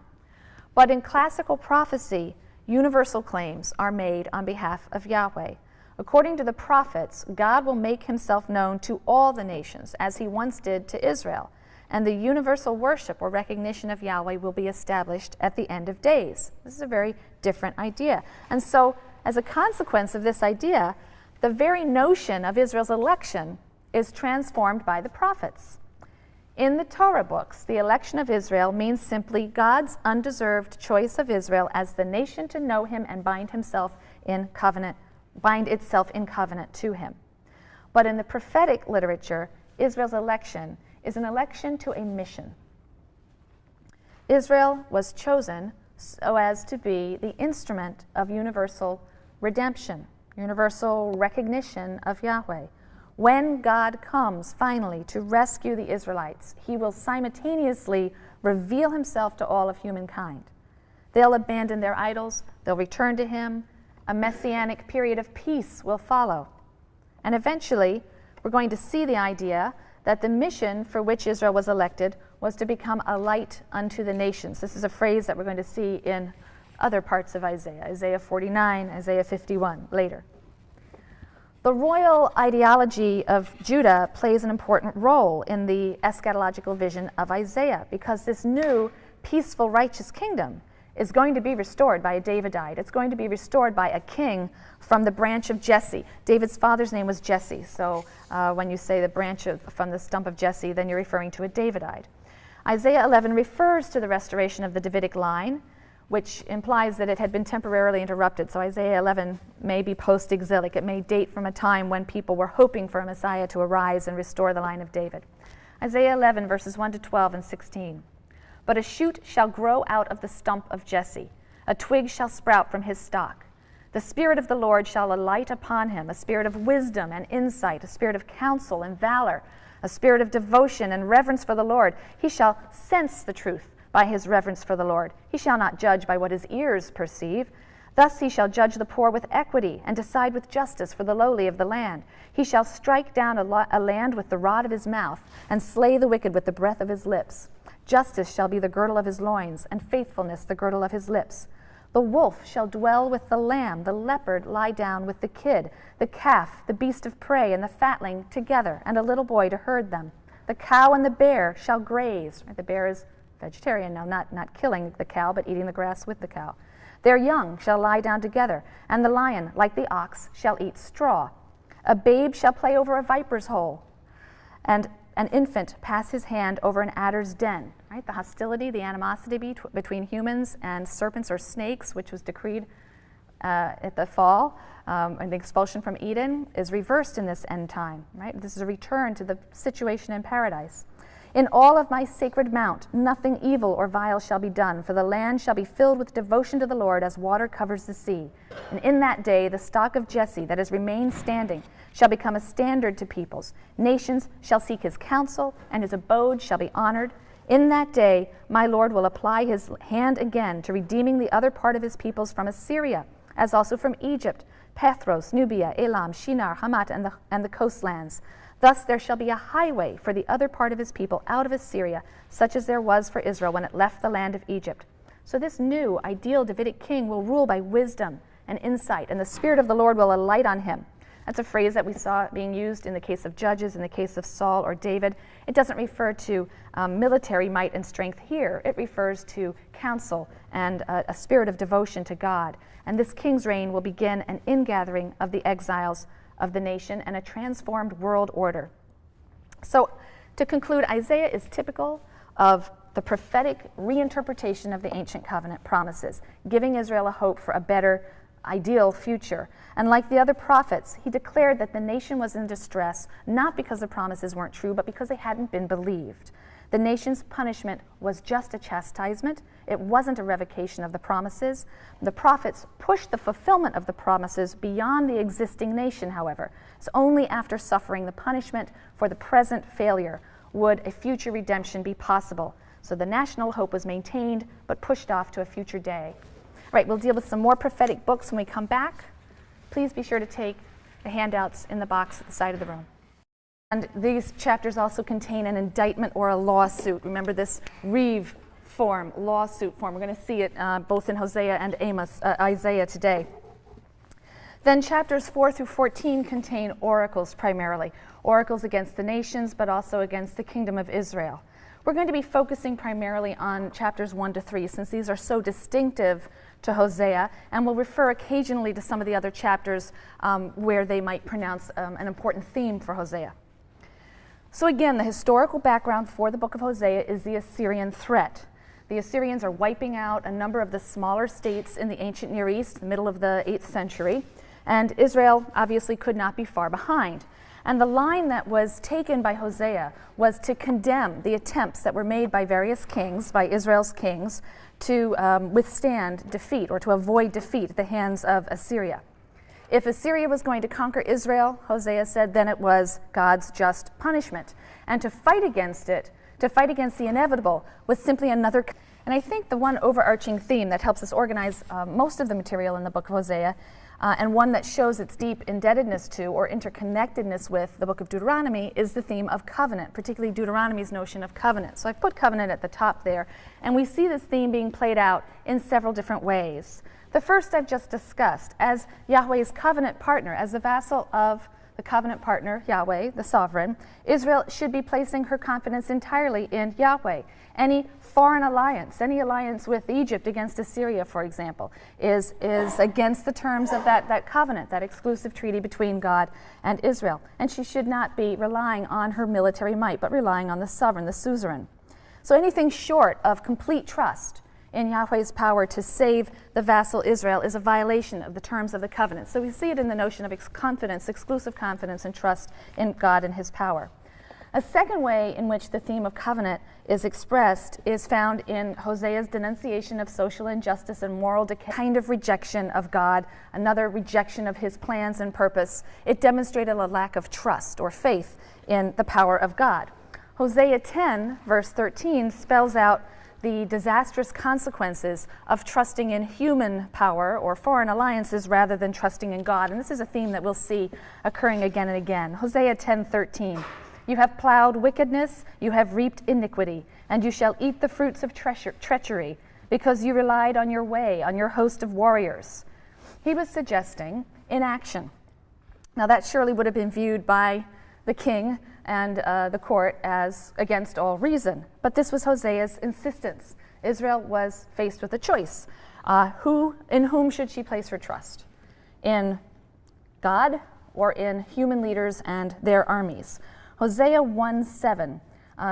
But in classical prophecy, universal claims are made on behalf of Yahweh. According to the prophets, God will make himself known to all the nations, as he once did to Israel. and the universal worship or recognition of Yahweh will be established at the end of days. This is a very different idea. And so, as a consequence of this idea, the very notion of Israel's election is transformed by the prophets. In the Torah books, the election of Israel means simply God's undeserved choice of Israel as the nation to know him and bind itself in covenant to him. But in the prophetic literature, Israel's election is an election to a mission. Israel was chosen so as to be the instrument of universal redemption, universal recognition of Yahweh. When God comes finally to rescue the Israelites, he will simultaneously reveal himself to all of humankind. They'll abandon their idols, they'll return to him, a messianic period of peace will follow. And eventually, we're going to see the idea that the mission for which Israel was elected was to become a light unto the nations. This is a phrase that we're going to see in other parts of Isaiah, Isaiah 49, Isaiah 51, later. The royal ideology of Judah plays an important role in the eschatological vision of Isaiah because this new, peaceful, righteous kingdom is going to be restored by a Davidite. It's going to be restored by a king from the branch of Jesse. David's father's name was Jesse, so when you say the branch from the stump of Jesse, then you're referring to a Davidite. Isaiah 11 refers to the restoration of the Davidic line, which implies that it had been temporarily interrupted. So Isaiah 11 may be post-exilic. It may date from a time when people were hoping for a Messiah to arise and restore the line of David. Isaiah 11, verses 1 to 12 and 16. But a shoot shall grow out of the stump of Jesse, a twig shall sprout from his stalk. The Spirit of the Lord shall alight upon him, a spirit of wisdom and insight, a spirit of counsel and valor, a spirit of devotion and reverence for the Lord. He shall sense the truth by his reverence for the Lord. He shall not judge by what his ears perceive. Thus he shall judge the poor with equity and decide with justice for the lowly of the land. He shall strike down a land with the rod of his mouth and slay the wicked with the breath of his lips. Justice shall be the girdle of his loins, and faithfulness the girdle of his lips. The wolf shall dwell with the lamb, the leopard lie down with the kid, the calf, the beast of prey, and the fatling together, and a little boy to herd them. The cow and the bear shall graze. The bear is vegetarian now, not killing the cow, but eating the grass with the cow. Their young shall lie down together, and the lion, like the ox, shall eat straw. A babe shall play over a viper's hole, and an infant pass his hand over an adder's den. Right? The hostility, the animosity between humans and serpents or snakes, which was decreed at the fall, and the expulsion from Eden, is reversed in this end time. Right? This is a return to the situation in paradise. In all of my sacred mount, nothing evil or vile shall be done, for the land shall be filled with devotion to the Lord as water covers the sea. And in that day, the stock of Jesse that has remained standing shall become a standard to peoples. Nations shall seek his counsel, and his abode shall be honored. In that day, my Lord will apply his hand again to redeeming the other part of his peoples from Assyria, as also from Egypt, Pathros, Nubia, Elam, Shinar, Hamat, and the coastlands. Thus there shall be a highway for the other part of his people out of Assyria, such as there was for Israel when it left the land of Egypt. So this new, ideal Davidic king will rule by wisdom and insight, and the Spirit of the Lord will alight on him. That's a phrase that we saw being used in the case of Judges, in the case of Saul or David. It doesn't refer to military might and strength here. It refers to counsel and a spirit of devotion to God. And this king's reign will begin an ingathering of the exiles of the nation and a transformed world order. So, to conclude, Isaiah is typical of the prophetic reinterpretation of the ancient covenant promises, giving Israel a hope for a better, ideal future. And like the other prophets, he declared that the nation was in distress, not because the promises weren't true, but because they hadn't been believed. The nation's punishment was just a chastisement. It wasn't a revocation of the promises. The prophets pushed the fulfillment of the promises beyond the existing nation, however. It's only after suffering the punishment for the present failure would a future redemption be possible. So the national hope was maintained, but pushed off to a future day. All right, we'll deal with some more prophetic books when we come back. Please be sure to take the handouts in the box at the side of the room. And these chapters also contain an indictment or a lawsuit. Remember this reeve form, lawsuit form. We're going to see it both in Hosea and Isaiah today. Then chapters 4 through 14 contain oracles primarily. Oracles against the nations, but also against the kingdom of Israel. We're going to be focusing primarily on chapters 1 to 3 since these are so distinctive to Hosea, and we'll refer occasionally to some of the other chapters where they might pronounce an important theme for Hosea. So again, the historical background for the book of Hosea is the Assyrian threat. The Assyrians are wiping out a number of the smaller states in the ancient Near East, the middle of the 8th century, and Israel obviously could not be far behind. And the line that was taken by Hosea was to condemn the attempts that were made by various kings, by Israel's kings, to withstand defeat or to avoid defeat at the hands of Assyria. If Assyria was going to conquer Israel, Hosea said, then it was God's just punishment. And to fight against it, to fight against the inevitable, was simply another. And I think the one overarching theme that helps us organize most of the material in the book of Hosea, and one that shows its deep indebtedness to or interconnectedness with the book of Deuteronomy, is the theme of covenant, particularly Deuteronomy's notion of covenant. So I've put covenant at the top there, and we see this theme being played out in several different ways. The first I've just discussed, as Yahweh's covenant partner, as the vassal of the covenant partner, Yahweh, the sovereign, Israel should be placing her confidence entirely in Yahweh. Any foreign alliance, any alliance with Egypt against Assyria, for example, is against the terms of that covenant, that exclusive treaty between God and Israel. And she should not be relying on her military might, but relying on the sovereign, the suzerain. So anything short of complete trust in Yahweh's power to save the vassal Israel is a violation of the terms of the covenant. So we see it in the notion of confidence, exclusive confidence and trust in God and his power. A second way in which the theme of covenant is expressed is found in Hosea's denunciation of social injustice and moral decay, kind of rejection of God, another rejection of his plans and purpose. It demonstrated a lack of trust or faith in the power of God. Hosea 10, verse 13, spells out the disastrous consequences of trusting in human power or foreign alliances rather than trusting in God. And this is a theme that we'll see occurring again and again. Hosea 10:13. You have plowed wickedness, you have reaped iniquity, and you shall eat the fruits of treachery, because you relied on your way, on your host of warriors. He was suggesting inaction. Now that surely would have been viewed by the king and the court as against all reason. But this was Hosea's insistence. Israel was faced with a choice. In whom should she place her trust? In God or in human leaders and their armies? Hosea 1:7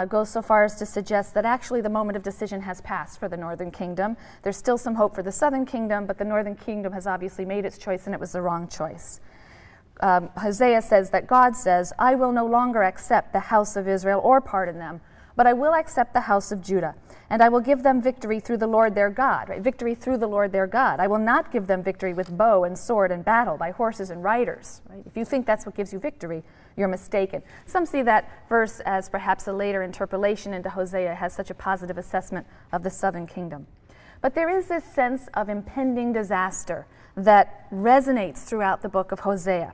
goes so far as to suggest that actually the moment of decision has passed for the northern kingdom. There's still some hope for the southern kingdom, but the northern kingdom has obviously made its choice, and it was the wrong choice. Hosea says that God says, I will no longer accept the house of Israel or pardon them, but I will accept the house of Judah, and I will give them victory through the Lord their God. Right? Victory through the Lord their God. I will not give them victory with bow and sword and battle, by horses and riders. Right? If you think that's what gives you victory, you're mistaken. Some see that verse as perhaps a later interpolation into Hosea has such a positive assessment of the southern kingdom. But there is this sense of impending disaster that resonates throughout the book of Hosea.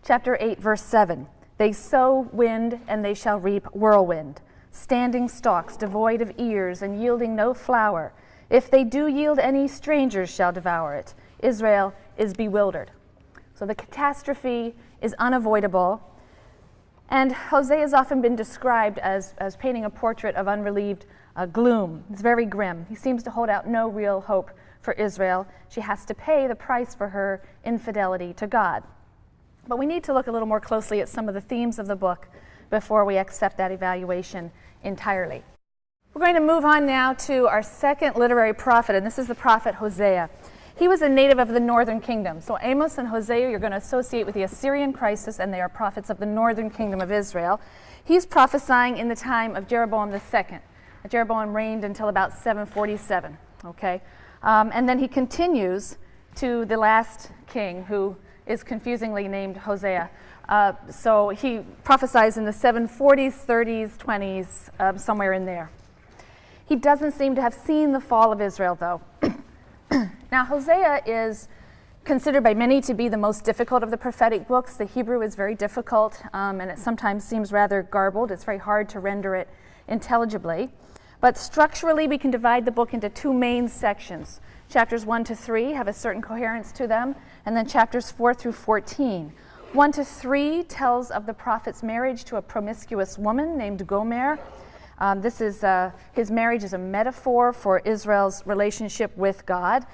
Chapter 8, verse 7, they sow wind and they shall reap whirlwind, standing stalks devoid of ears and yielding no flower. If they do yield any, strangers shall devour it. Israel is bewildered. So the catastrophe is unavoidable. And Hosea has often been described as painting a portrait of unrelieved gloom. It's very grim. He seems to hold out no real hope for Israel. She has to pay the price for her infidelity to God. But we need to look a little more closely at some of the themes of the book before we accept that evaluation entirely. We're going to move on now to our second literary prophet, and this is the prophet Hosea. He was a native of the northern kingdom. So Amos and Hosea you're going to associate with the Assyrian crisis, and they are prophets of the northern kingdom of Israel. He's prophesying in the time of Jeroboam II. Jeroboam reigned until about 747, okay? And then he continues to the last king, who is confusingly named Hosea. So he prophesies in the 740s, 30s, 20s, somewhere in there. He doesn't seem to have seen the fall of Israel, though. Now, Hosea is considered by many to be the most difficult of the prophetic books. The Hebrew is very difficult, and it sometimes seems rather garbled. It's very hard to render it intelligibly. But structurally, we can divide the book into two main sections. Chapters 1 to 3 have a certain coherence to them, and then chapters 4 through 14. 1 to 3 tells of the prophet's marriage to a promiscuous woman named Gomer. His marriage is a metaphor for Israel's relationship with God.